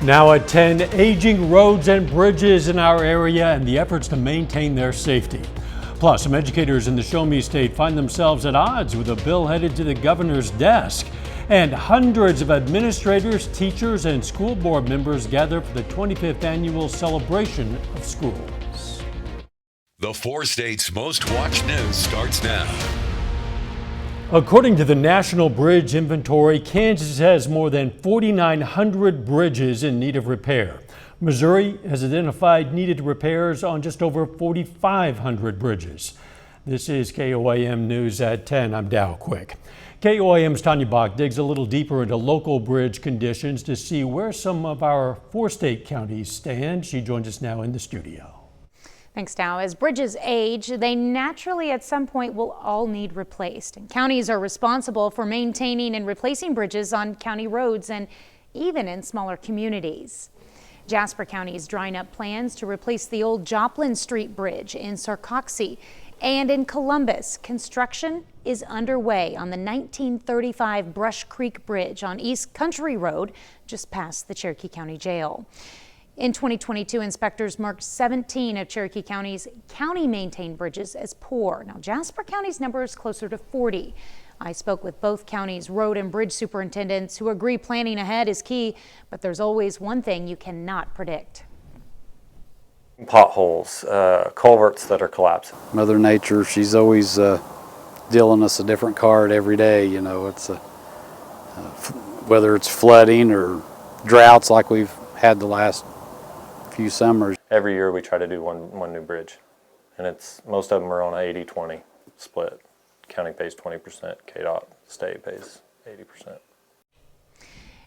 Now at 10, aging roads and bridges in our area and the efforts to maintain their safety. Plus, some educators in the Show Me State find themselves at odds with a bill headed to the governor's desk. And hundreds of administrators, teachers, and school board members gather for the 25th annual celebration of schools. The 4 states' most watched news starts now. According to the National Bridge Inventory, Kansas has more than 4,900 bridges in need of repair. Missouri has identified needed repairs on just over 4,500 bridges. This is KOAM News at 10. I'm Dow Quick. KOAM's Tanya Bach digs a little deeper into local bridge conditions to see where some of our 4 state counties stand. She joins us now in the studio. Thanks, Dow. As bridges age, they naturally at some point will all need replaced. And counties are responsible for maintaining and replacing bridges on county roads and even in smaller communities. Jasper County is drawing up plans to replace the old Joplin Street Bridge in Sarcoxie. And in Columbus, construction is underway on the 1935 Brush Creek Bridge on East Country Road, just past the Cherokee County Jail. In 2022, inspectors marked 17 of Cherokee County's county-maintained bridges as poor. Now, Jasper County's number is closer to 40. I spoke with both counties' road and bridge superintendents who agree planning ahead is key, but there's always one thing you cannot predict. Potholes, culverts that are collapsing. Mother Nature, she's always dealing us a different card every day. You know, it's whether it's flooding or droughts like we've had the last few summers. Every year we try to do one new bridge, and most of them are on an 80-20 split. County pays 20%, KDOT state pays 80%.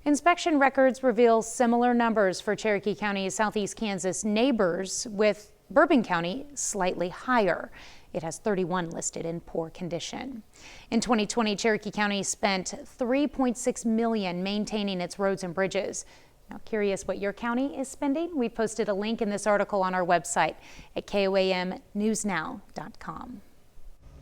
Inspection records reveal similar numbers for Cherokee County's southeast Kansas neighbors, with Bourbon County slightly higher. It has 31 listed in poor condition. In 2020, Cherokee County spent $3.6 million maintaining its roads and bridges. Now, curious what your county is spending? We've posted a link in this article on our website at KOAMnewsnow.com.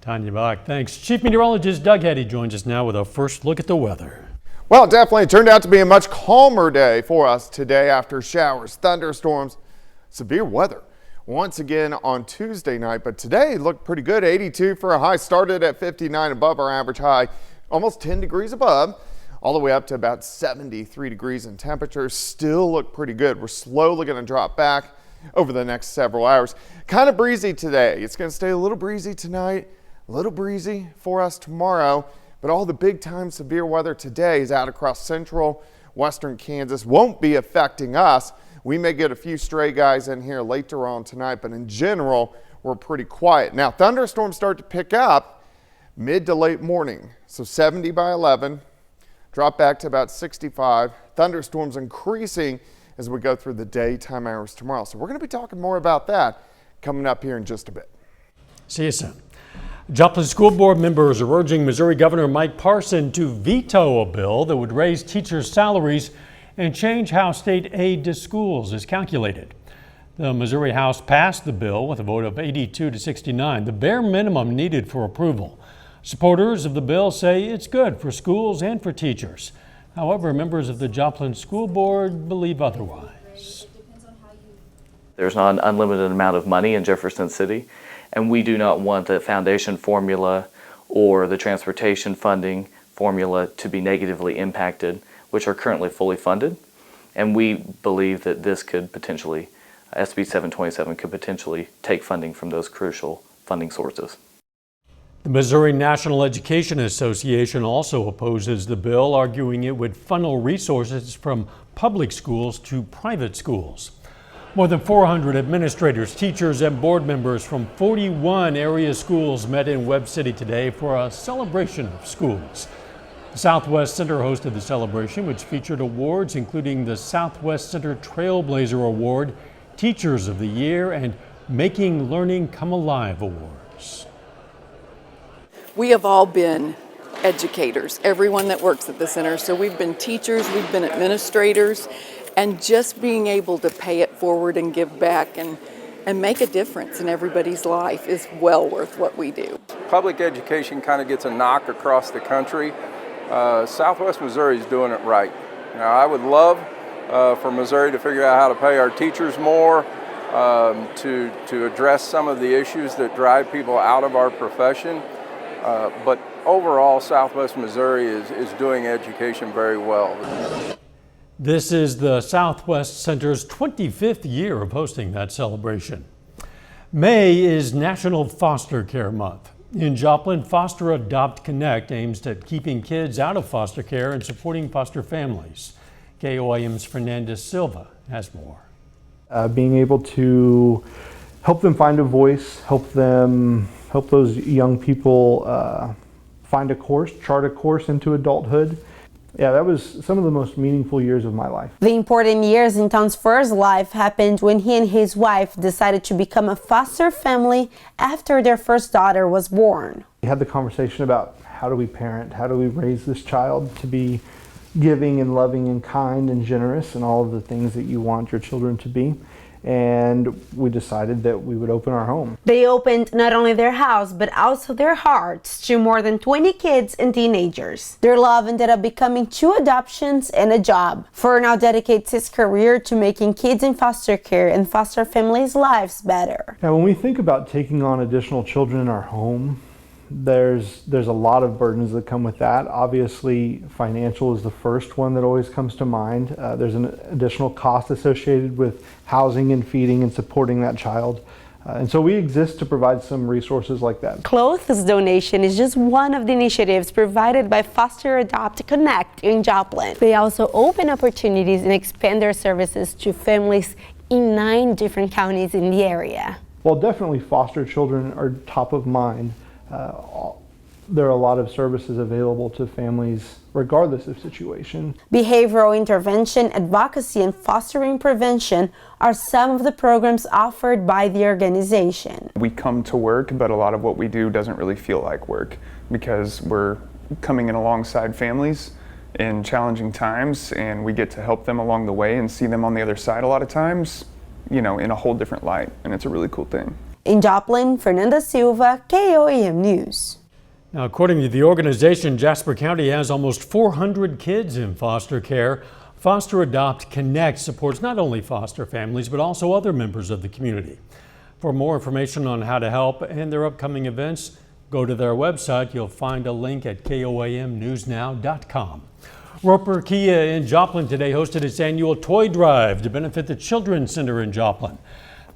Tanya Bach, thanks. Chief Meteorologist Doug Heddy joins us now with a first look at the weather. Well, it definitely turned out to be a much calmer day for us today after showers, thunderstorms, severe weather once again on Tuesday night. But today looked pretty good. 82 for a high, started at 59 above our average high, almost 10 degrees above, all the way up to about 73 degrees in temperature. Still look pretty good. We're slowly going to drop back over the next several hours. Kind of breezy today. It's going to stay a little breezy tonight, a little breezy for us tomorrow. But all the big time severe weather today is out across central western Kansas. Won't be affecting us. We may get a few stray guys in here later on tonight, but in general, we're pretty quiet. Now, thunderstorms start to pick up mid to late morning. So 70 by 11, drop back to about 65. Thunderstorms increasing as we go through the daytime hours tomorrow. So we're going to be talking more about that coming up here in just a bit. See you soon. Joplin School Board members are urging Missouri Governor Mike Parson to veto a bill that would raise teachers' salaries and change how state aid to schools is calculated. The Missouri House passed the bill with a vote of 82 to 69, the bare minimum needed for approval. Supporters of the bill say it's good for schools and for teachers. However, members of the Joplin School Board believe otherwise. There's not an unlimited amount of money in Jefferson City, and we do not want the foundation formula or the transportation funding formula to be negatively impacted, which are currently fully funded. And we believe that this could potentially, SB 727 could potentially take funding from those crucial funding sources. The Missouri National Education Association also opposes the bill, arguing it would funnel resources from public schools to private schools. More than 400 administrators, teachers, and board members from 41 area schools met in Webb City today for a celebration of schools. The Southwest Center hosted the celebration, which featured awards including the Southwest Center Trailblazer Award, Teachers of the Year, and Making Learning Come Alive Awards. We have all been educators, everyone that works at the center. So we've been teachers, we've been administrators, and just being able to pay it forward and give back and make a difference in everybody's life is well worth what we do. Public education kind of gets a knock across the country. Southwest Missouri is doing it right. Now, I would love for Missouri to figure out how to pay our teachers more, to address some of the issues that drive people out of our profession. But overall, Southwest Missouri is doing education very well. This is the Southwest Center's 25th year of hosting that celebration. May is National Foster Care Month. In Joplin, Foster Adopt Connect aims at keeping kids out of foster care and supporting foster families. KOIM's Fernandez Silva has more. Being able to help them find a voice, help those young people find a course, chart a course into adulthood. Yeah, that was some of the most meaningful years of my life. The important years in Tom's first life happened when he and his wife decided to become a foster family after their first daughter was born. We had the conversation about how do we parent, how do we raise this child to be giving and loving and kind and generous and all of the things that you want your children to be. And we decided that we would open our home. They opened not only their house, but also their hearts to more than 20 kids and teenagers. Their love ended up becoming 2 adoptions and a job. Fur now dedicates his career to making kids in foster care and foster families' lives better. Now, when we think about taking on additional children in our home, there's a lot of burdens that come with that. Obviously, financial is the first one that always comes to mind. There's an additional cost associated with housing and feeding and supporting that child. And so we exist to provide some resources like that. Clothes donation is just one of the initiatives provided by Foster Adopt Connect in Joplin. They also open opportunities and expand their services to families in 9 different counties in the area. While definitely foster children are top of mind, there are a lot of services available to families regardless of situation. Behavioral intervention, advocacy, and fostering prevention are some of the programs offered by the organization. We come to work, but a lot of what we do doesn't really feel like work because we're coming in alongside families in challenging times, and we get to help them along the way and see them on the other side a lot of times, in a whole different light, and it's a really cool thing. In Joplin, Fernanda Silva, KOIM News. Now, according to the organization, Jasper County has almost 400 kids in foster care. Foster Adopt Connect supports not only foster families, but also other members of the community. For more information on how to help and their upcoming events, go to their website. You'll find a link at koimnewsnow.com. Roper Kia in Joplin today hosted its annual toy drive to benefit the Children's Center in Joplin.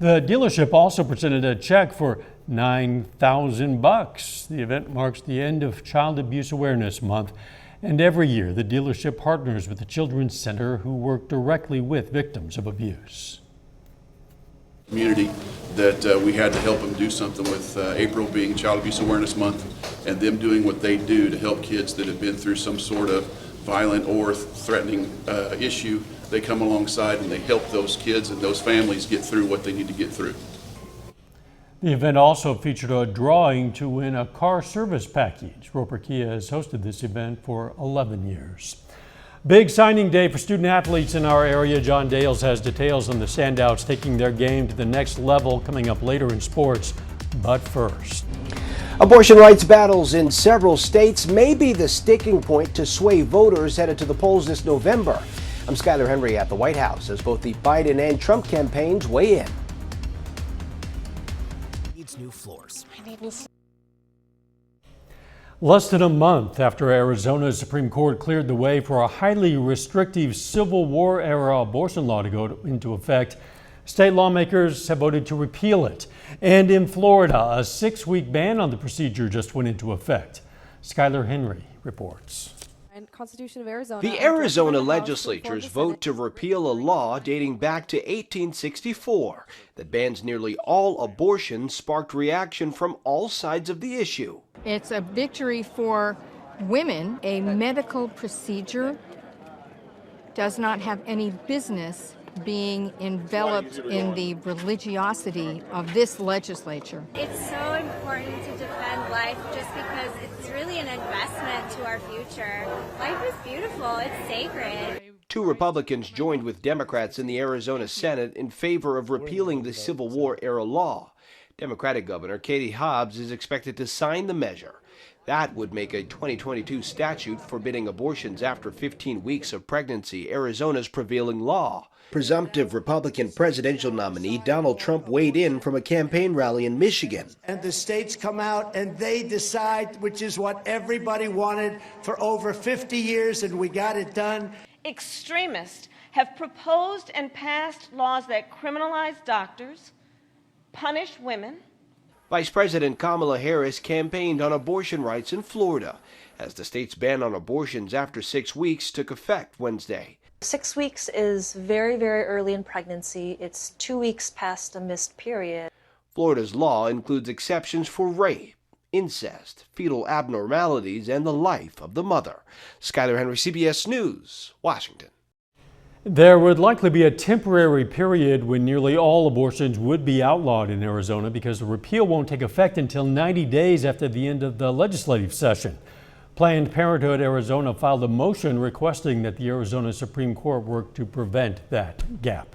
The dealership also presented a check for $9,000. The event marks the end of Child Abuse Awareness Month, and every year the dealership partners with the Children's Center, who work directly with victims of abuse. Community that we had to help them do something with April being Child Abuse Awareness Month, and them doing what they do to help kids that have been through some sort of violent or threatening issue. They come alongside and they help those kids and those families get through what they need to get through. The event also featured a drawing to win a car service package. Roper Kia has hosted this event for 11 years. Big signing day for student athletes in our area. John Dales has details on the standouts taking their game to the next level coming up later in sports. But first, abortion rights battles in several states may be the sticking point to sway voters headed to the polls this November. I'm Skyler Henry at the White House as both the Biden and Trump campaigns weigh in. Needs new floors. less than a month after Arizona's Supreme Court cleared the way for a highly restrictive Civil War-era abortion law to go into effect, state lawmakers have voted to repeal it. And in Florida, a 6-week ban on the procedure just went into effect. Skyler Henry reports. Constitution of Arizona. The Arizona legislature's vote to repeal a law dating back to 1864 that bans nearly all abortions sparked reaction from all sides of the issue. It's a victory for women. A medical procedure does not have any business being enveloped in the religiosity of this legislature. It's so important to defend life just because it's really an investment to our future. Life is beautiful, it's sacred. 2 Republicans joined with Democrats in the Arizona Senate in favor of repealing the Civil War-era law. Democratic Governor Katie Hobbs is expected to sign the measure. That would make a 2022 statute forbidding abortions after 15 weeks of pregnancy Arizona's prevailing law. Presumptive Republican presidential nominee Donald Trump weighed in from a campaign rally in Michigan. And the states come out and they decide, which is what everybody wanted for over 50 years, and we got it done. Extremists have proposed and passed laws that criminalize doctors, punish women. Vice President Kamala Harris campaigned on abortion rights in Florida as the state's ban on abortions after 6 weeks took effect Wednesday. 6 weeks is very, very early in pregnancy. It's 2 weeks past a missed period. Florida's law includes exceptions for rape, incest, fetal abnormalities, and the life of the mother. Skyler Henry, CBS News, Washington. There would likely be a temporary period when nearly all abortions would be outlawed in Arizona because the repeal won't take effect until 90 days after the end of the legislative session. Planned Parenthood Arizona filed a motion requesting that the Arizona Supreme Court work to prevent that gap.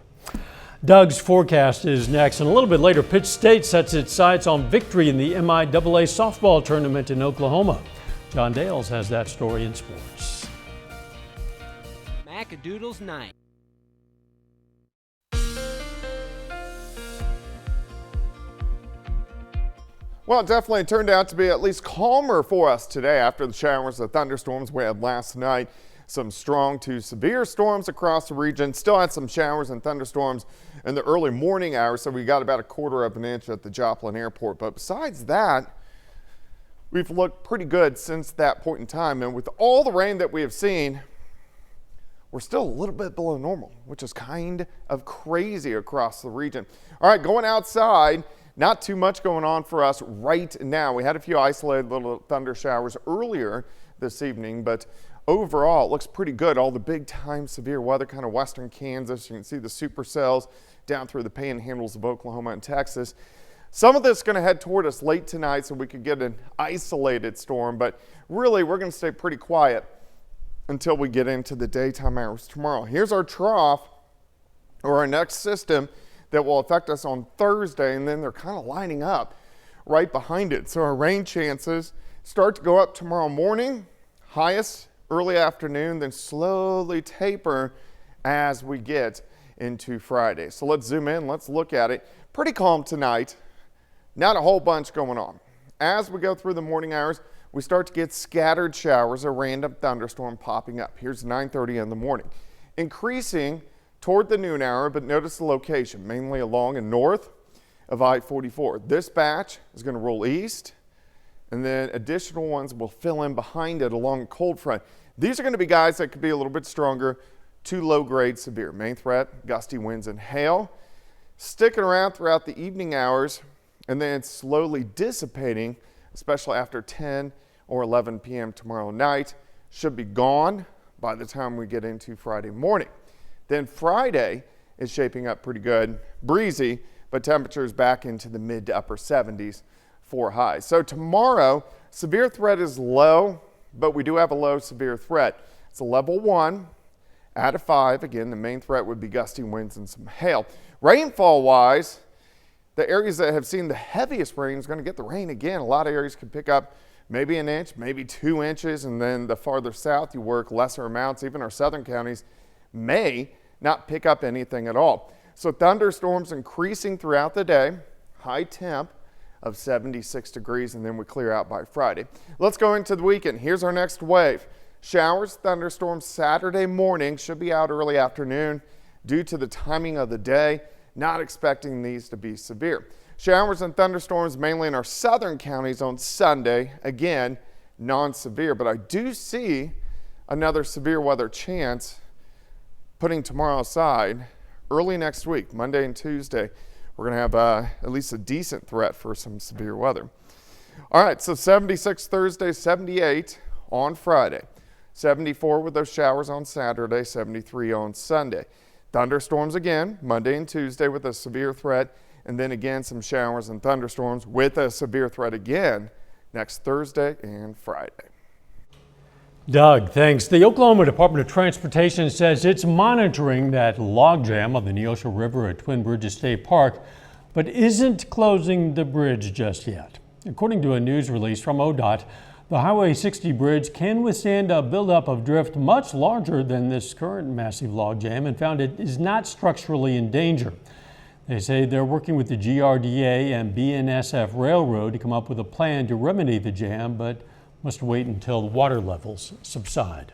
Doug's forecast is next, and a little bit later, Pitt State sets its sights on victory in the MIAA softball tournament in Oklahoma. John Dales has that story in sports. Macadoodles night. Well, it definitely turned out to be at least calmer for us today after the showers and thunderstorms we had last night. Some strong to severe storms across the region. Still had some showers and thunderstorms in the early morning hours, so we got about 1/4 of an inch at the Joplin Airport. But besides that, we've looked pretty good since that point in time. And with all the rain that we have seen, we're still a little bit below normal, which is kind of crazy across the region. All right, going outside. Not too much going on for us right now. We had a few isolated little thunder showers earlier this evening, but overall it looks pretty good. All the big time severe weather, kind of western Kansas. You can see the supercells down through the panhandles of Oklahoma and Texas. Some of this is going to head toward us late tonight so we could get an isolated storm, but really we're going to stay pretty quiet until we get into the daytime hours tomorrow. Here's our trough, or our next system that will affect us on Thursday, and then they're kind of lining up right behind it. So our rain chances start to go up tomorrow morning, highest early afternoon, then slowly taper as we get into Friday. So let's zoom in, let's look at it. Pretty calm tonight, not a whole bunch going on. As we go through the morning hours, we start to get scattered showers, a random thunderstorm popping up. Here's 9:30 in the morning. Increasing toward the noon hour, but notice the location, mainly along and north of I-44. This batch is going to roll east, and then additional ones will fill in behind it along the cold front. These are going to be guys that could be a little bit stronger to low-grade severe. Main threat, gusty winds and hail. Sticking around throughout the evening hours, and then it's slowly dissipating, especially after 10 or 11 p.m. tomorrow night. Should be gone by the time we get into Friday morning. Then Friday is shaping up pretty good, breezy, but temperatures back into the mid to upper 70s for highs. So tomorrow, severe threat is low, but we do have a low severe threat. It's a level 1 out of 5. Again, the main threat would be gusty winds and some hail. Rainfall wise, the areas that have seen the heaviest rain is going to get the rain again. A lot of areas could pick up maybe an inch, maybe 2 inches, and then the farther south you work, lesser amounts. Even our southern counties may not pick up anything at all. So thunderstorms increasing throughout the day, high temp of 76 degrees, and then we clear out by Friday. Let's go into the weekend. Here's our next wave. Showers, thunderstorms Saturday morning, should be out early afternoon due to the timing of the day. Not expecting these to be severe. Showers and thunderstorms mainly in our southern counties on Sunday. Again, non-severe, but I do see another severe weather chance putting tomorrow aside. Early next week, Monday and Tuesday, we're going to have at least a decent threat for some severe weather. All right, so 76 Thursday, 78 on Friday, 74 with those showers on Saturday, 73 on Sunday. Thunderstorms again, Monday and Tuesday with a severe threat, and then again some showers and thunderstorms with a severe threat again next Thursday and Friday. Doug, thanks. The Oklahoma Department of Transportation says it's monitoring that logjam on the Neosho River at Twin Bridges State Park, but isn't closing the bridge just yet. According to a news release from ODOT, The Highway 60 bridge can withstand a buildup of drift much larger than this current massive logjam and found it is not structurally in danger. They say they're working with the GRDA and BNSF Railroad to come up with a plan to remedy the jam, but must wait until the water levels subside.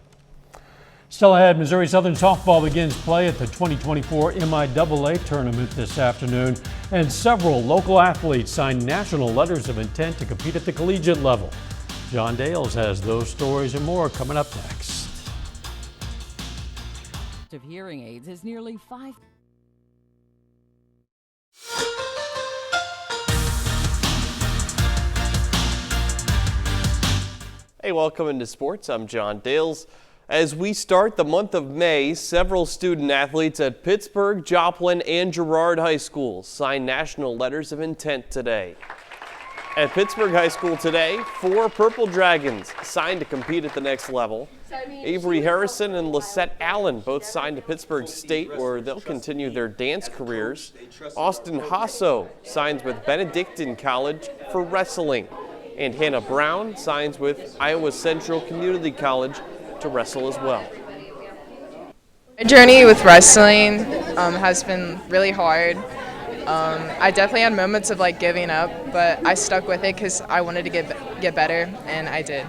Still ahead, Missouri Southern softball begins play at the 2024 MIAA tournament this afternoon, and several local athletes signed national letters of intent to compete at the collegiate level. John Dales has those stories and more coming up next. Of hearing aids is nearly 5. Hey, welcome into sports. I'm John Dales. As we start the month of May, several student athletes at Pittsburgh, Joplin, and Girard High School signed national letters of intent today. At Pittsburgh High School today, 4 Purple Dragons signed to compete at the next level. Avery Harrison and Lisette Allen both signed to Pittsburgh State, where they'll continue their dance careers. Austin Hasso signs with Benedictine College for wrestling. And Hannah Brown signs with Iowa Central Community College to wrestle as well. My journey with wrestling has been really hard. I definitely had moments of giving up, but I stuck with it because I wanted to get better, and I did.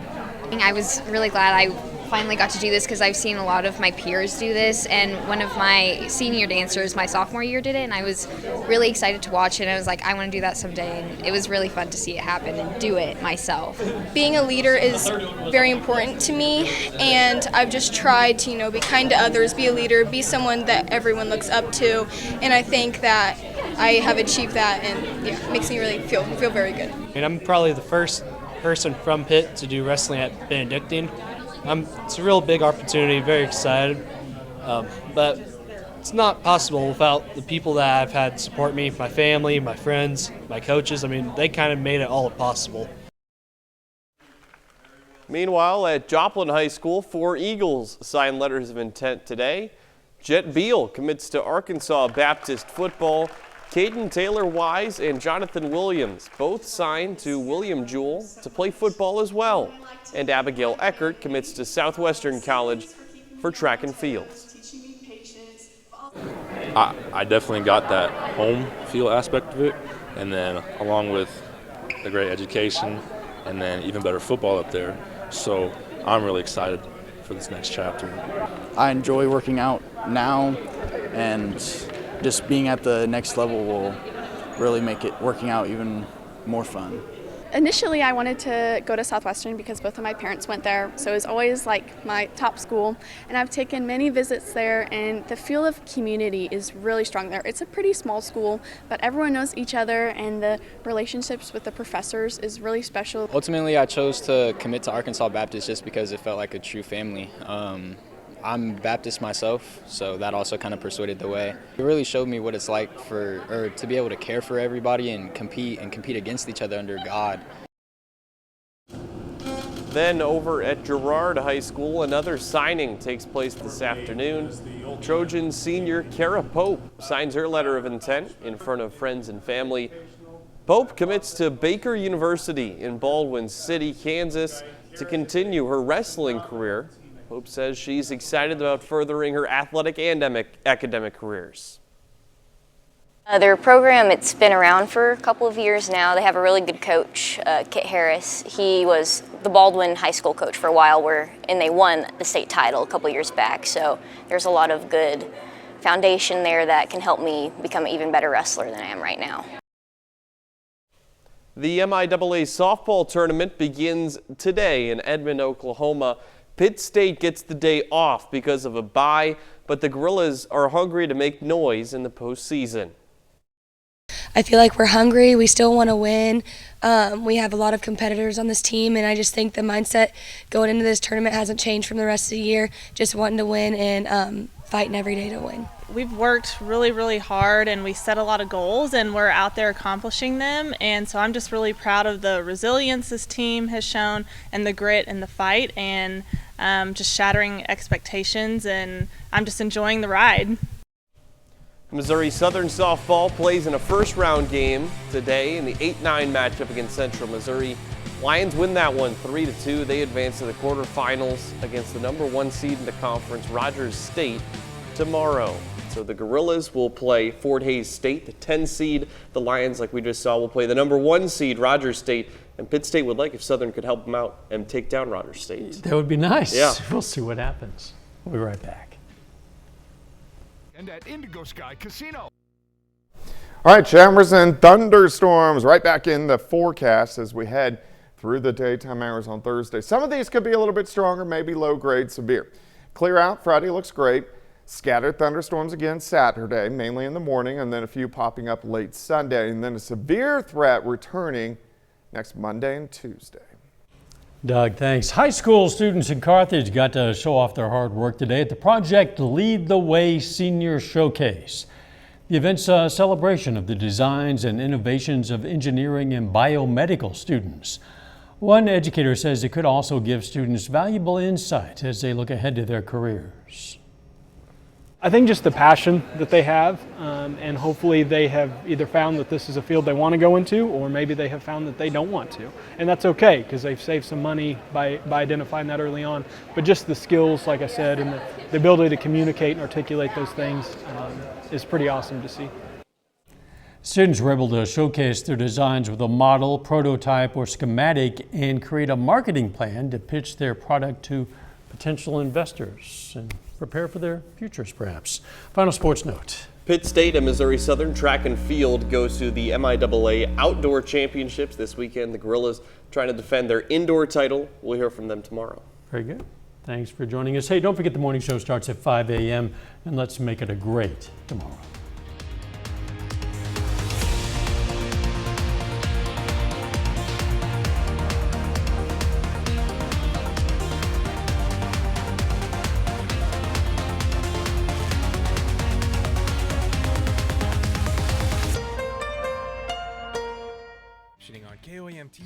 I was really glad I finally got to do this because I've seen a lot of my peers do this, and one of my senior dancers my sophomore year did it, and I was really excited to watch it, and I was like, I want to do that someday, and it was really fun to see it happen and do it myself. Being a leader is very important to me, and I've just tried to be kind to others, be a leader, be someone that everyone looks up to, and I think that I have achieved that, and it makes me really feel very good. I'm probably the first person from Pitt to do wrestling at Benedictine. It's a real big opportunity, very excited, but it's not possible without the people that I've had support me, my family, my friends, my coaches. They kind of made it all possible. Meanwhile, at Joplin High School, 4 Eagles signed letters of intent today. Jet Beal commits to Arkansas Baptist football. Caden Taylor-Wise and Jonathan Williams both signed to William Jewell to play football as well. And Abigail Eckert commits to Southwestern College for track and field. I definitely got that home feel aspect of it, and then along with the great education and then even better football up there. So I'm really excited for this next chapter. I enjoy working out now, and just being at the next level will really make working out even more fun. Initially, I wanted to go to Southwestern because both of my parents went there, so it was always my top school. And I've taken many visits there, and the feel of community is really strong there. It's a pretty small school, but everyone knows each other, and the relationships with the professors is really special. Ultimately, I chose to commit to Arkansas Baptist just because it felt like a true family. I'm Baptist myself, so that also kind of persuaded the way. It really showed me what it's like to be able to care for everybody and compete against each other under God. Then over at Girard High School, another signing takes place this afternoon. Trojan senior Kara Pope signs her letter of intent in front of friends and family. Pope commits to Baker University in Baldwin City, Kansas, to continue her wrestling career. Pope says she's excited about furthering her athletic and academic careers. Their program, it's been around for a couple of years now. They have a really good coach, Kit Harris. He was the Baldwin High School coach for a while, and they won the state title a couple years back. So there's a lot of good foundation there that can help me become an even better wrestler than I am right now. The MIAA softball tournament begins today in Edmond, Oklahoma. Pitt State gets the day off because of a bye, but the Gorillas are hungry to make noise in the postseason. I feel like we're hungry. We still want to win. We have a lot of competitors on this team, and I just think the mindset going into this tournament hasn't changed from the rest of the year, just wanting to win and fighting every day to win. We've worked really, really hard, and we set a lot of goals, and we're out there accomplishing them. And so I'm just really proud of the resilience this team has shown and the grit and the fight and just shattering expectations, and I'm just enjoying the ride. Missouri Southern softball plays in a first-round game today in the 8-9 matchup against Central Missouri. Lions win that one 3-2. They advance to the quarterfinals against the #1 seed in the conference, Rogers State, tomorrow. So the Gorillas will play Fort Hays State, the 10 seed. The Lions, like we just saw, will play the #1 seed, Rogers State. And Pitt State would like if Southern could help them out and take down Rogers State. That would be nice. Yeah. We'll see what happens. We'll be right back. And at Indigo Sky Casino. All right, showers and thunderstorms right back in the forecast as we head through the daytime hours on Thursday. Some of these could be a little bit stronger, maybe low grade severe. Clear out Friday looks great. Scattered thunderstorms again Saturday, mainly in the morning, and then a few popping up late Sunday, and then a severe threat returning next Monday and Tuesday. Doug, thanks. High school students in Carthage got to show off their hard work today at the Project Lead the Way Senior Showcase. The event's a celebration of the designs and innovations of engineering and biomedical students. One educator says it could also give students valuable insight as they look ahead to their careers. I think just the passion that they have, and hopefully they have either found that this is a field they want to go into, or maybe they have found that they don't want to. And that's okay, because they've saved some money by identifying that early on. But just the skills, like I said, and the ability to communicate and articulate those things is pretty awesome to see. Students were able to showcase their designs with a model, prototype, or schematic and create a marketing plan to pitch their product to potential investors and prepare for their futures, perhaps. Final sports note. Pitt State and Missouri Southern track and field goes to the MIAA Outdoor Championships this weekend. The Gorillas trying to defend their indoor title. We'll hear from them tomorrow. Very good. Thanks for joining us. Hey, don't forget the morning show starts at 5 a.m. and let's make it a great tomorrow. On KOAM TV.